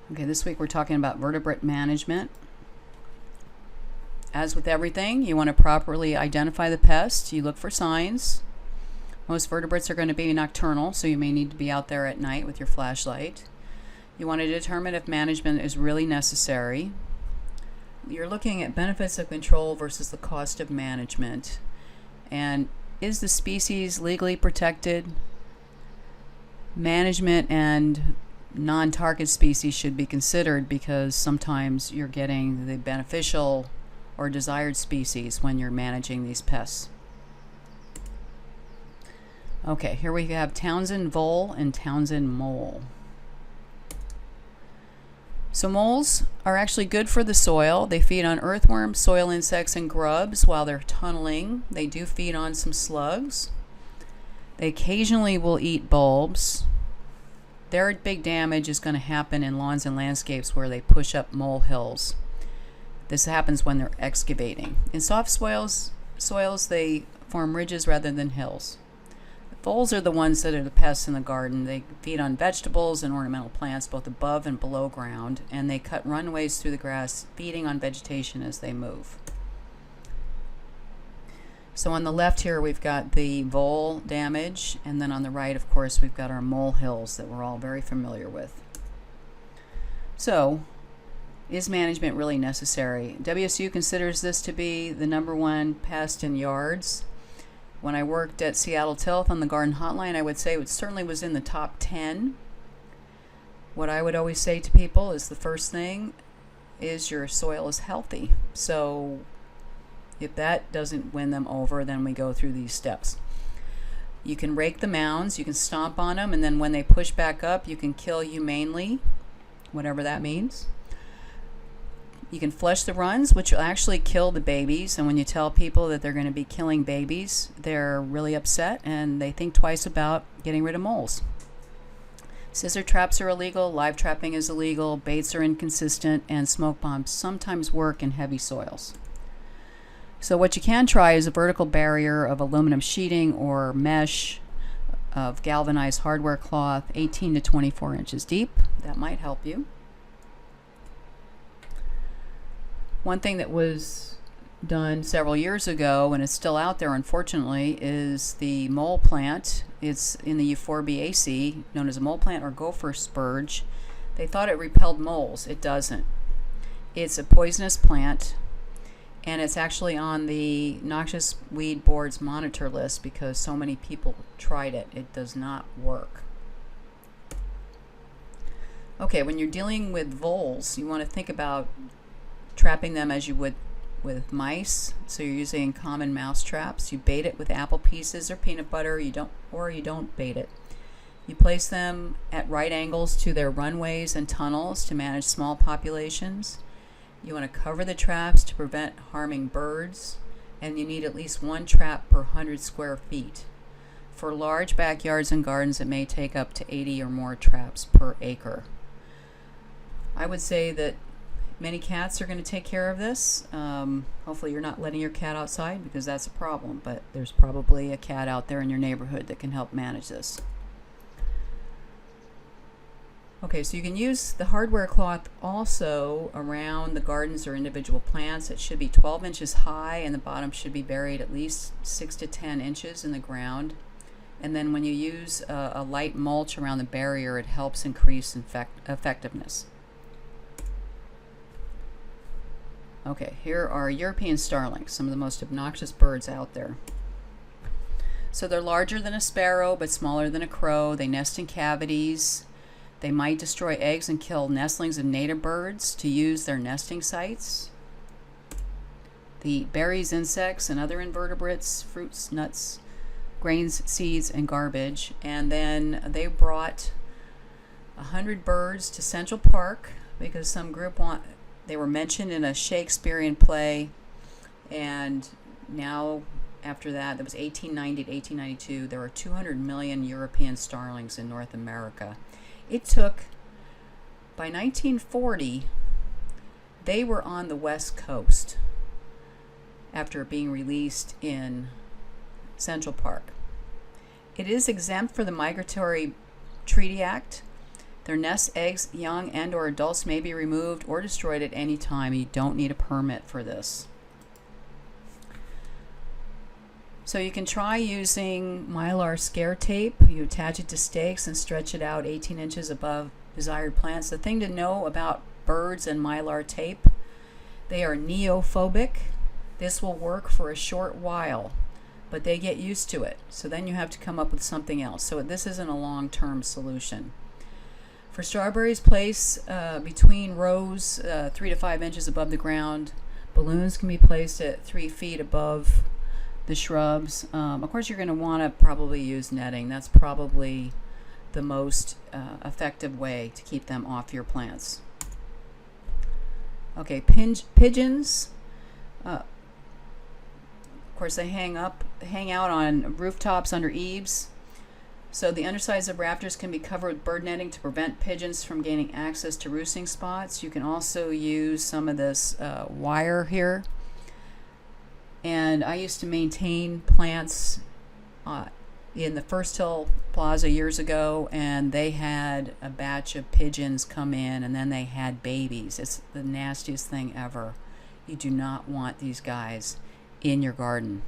Okay, this week we're talking about vertebrate management. As with everything, you want to properly identify the pest. You look for signs. Most vertebrates are going to be nocturnal, so you may need to be out there at night with your flashlight. You want to determine if management is really necessary. You're looking at benefits of control versus the cost of management. And is the species legally protected? Management and non-target species should be considered because sometimes you're getting the beneficial or desired species when you're managing these pests. Okay, here we have Townsend vole and Townsend mole. So moles are actually good for the soil. They feed on earthworms, soil insects, and grubs while they're tunneling. They do feed on some slugs. They occasionally will eat bulbs. Their big damage is going to happen in lawns and landscapes where they push up molehills. This happens when they're excavating. In soft soils, they form ridges rather than hills. The voles are the ones that are the pests in the garden. They feed on vegetables and ornamental plants both above and below ground, and they cut runways through the grass, feeding on vegetation as they move. So on the left here we've got the vole damage, and then on the right, of course, we've got our molehills that we're all very familiar with. So, is management really necessary? WSU considers this to be the #1 pest in yards. When I worked at Seattle Tilth on the Garden Hotline, I would say it certainly was in the top 10. What I would always say to people is the first thing is your soil is healthy. So if that doesn't win them over, then we go through these steps. You can rake the mounds, you can stomp on them, and then when they push back up, you can kill humanely, whatever that means. You can flush the runs, which will actually kill the babies, and when you tell people that they're going to be killing babies, they're really upset and they think twice about getting rid of moles. Scissor traps are illegal, live trapping is illegal, baits are inconsistent, and smoke bombs sometimes work in heavy soils. So what you can try is a vertical barrier of aluminum sheeting or mesh of galvanized hardware cloth, 18 to 24 inches deep. That might help you. One thing that was done several years ago, and it's still out there unfortunately, is the mole plant. It's in the euphorbiaceae, known as a mole plant or gopher spurge. They thought it repelled moles. It doesn't. It's a poisonous plant, and it's actually on the Noxious Weed Board's monitor list because so many people tried it. It does not work. Okay, when you're dealing with voles, you want to think about trapping them as you would with mice. So you're using common mouse traps. You bait it with apple pieces or peanut butter. You don't bait it. You place them at right angles to their runways and tunnels to manage small populations. You want to cover the traps to prevent harming birds, and you need at least one trap per 100 square feet. For large backyards and gardens, it may take up to 80 or more traps per acre. I would say that many cats are going to take care of this. Hopefully you're not letting your cat outside because that's a problem, but there's probably a cat out there in your neighborhood that can help manage this. Okay, so you can use the hardware cloth also around the gardens or individual plants. It should be 12 inches high and the bottom should be buried at least 6 to 10 inches in the ground. And then when you use a light mulch around the barrier, it helps increase effectiveness. Okay, here are European starlings, some of the most obnoxious birds out there. So they're larger than a sparrow but smaller than a crow. They nest in cavities. They might destroy eggs and kill nestlings of native birds to use their nesting sites. They eat berries, insects, and other invertebrates, fruits, nuts, grains, seeds, and garbage. And then they brought 100 birds to Central Park because some group they were mentioned in a Shakespearean play, and now after that, was 1890 to 1892, there were 200 million European starlings in North America. It took, by 1940, they were on the West Coast after being released in Central Park. It is exempt for the Migratory Treaty Act. Their nests, eggs, young, and or adults may be removed or destroyed at any time. You don't need a permit for this. So you can try using Mylar scare tape. You attach it to stakes and stretch it out 18 inches above desired plants. The thing to know about birds and Mylar tape, they are neophobic. This will work for a short while, but they get used to it. So then you have to come up with something else. So this isn't a long-term solution. For strawberries, place between rows 3 to 5 inches above the ground. Balloons can be placed at 3 feet above the shrubs. Of course, you're going to want to probably use netting. That's probably the most effective way to keep them off your plants. Okay, pigeons. Of course, they hang out on rooftops under eaves. So the undersides of rafters can be covered with bird netting to prevent pigeons from gaining access to roosting spots. You can also use some of this wire here. And I used to maintain plants in the First Hill Plaza years ago, and they had a batch of pigeons come in, and then they had babies. It's the nastiest thing ever. You do not want these guys in your garden.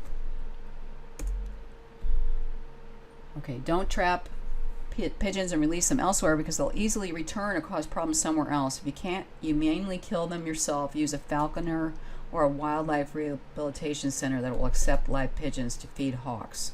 Okay, don't trap pigeons and release them elsewhere because they'll easily return or cause problems somewhere else. If you can't, you mainly kill them yourself. Use a falconer or a wildlife rehabilitation center that will accept live pigeons to feed hawks.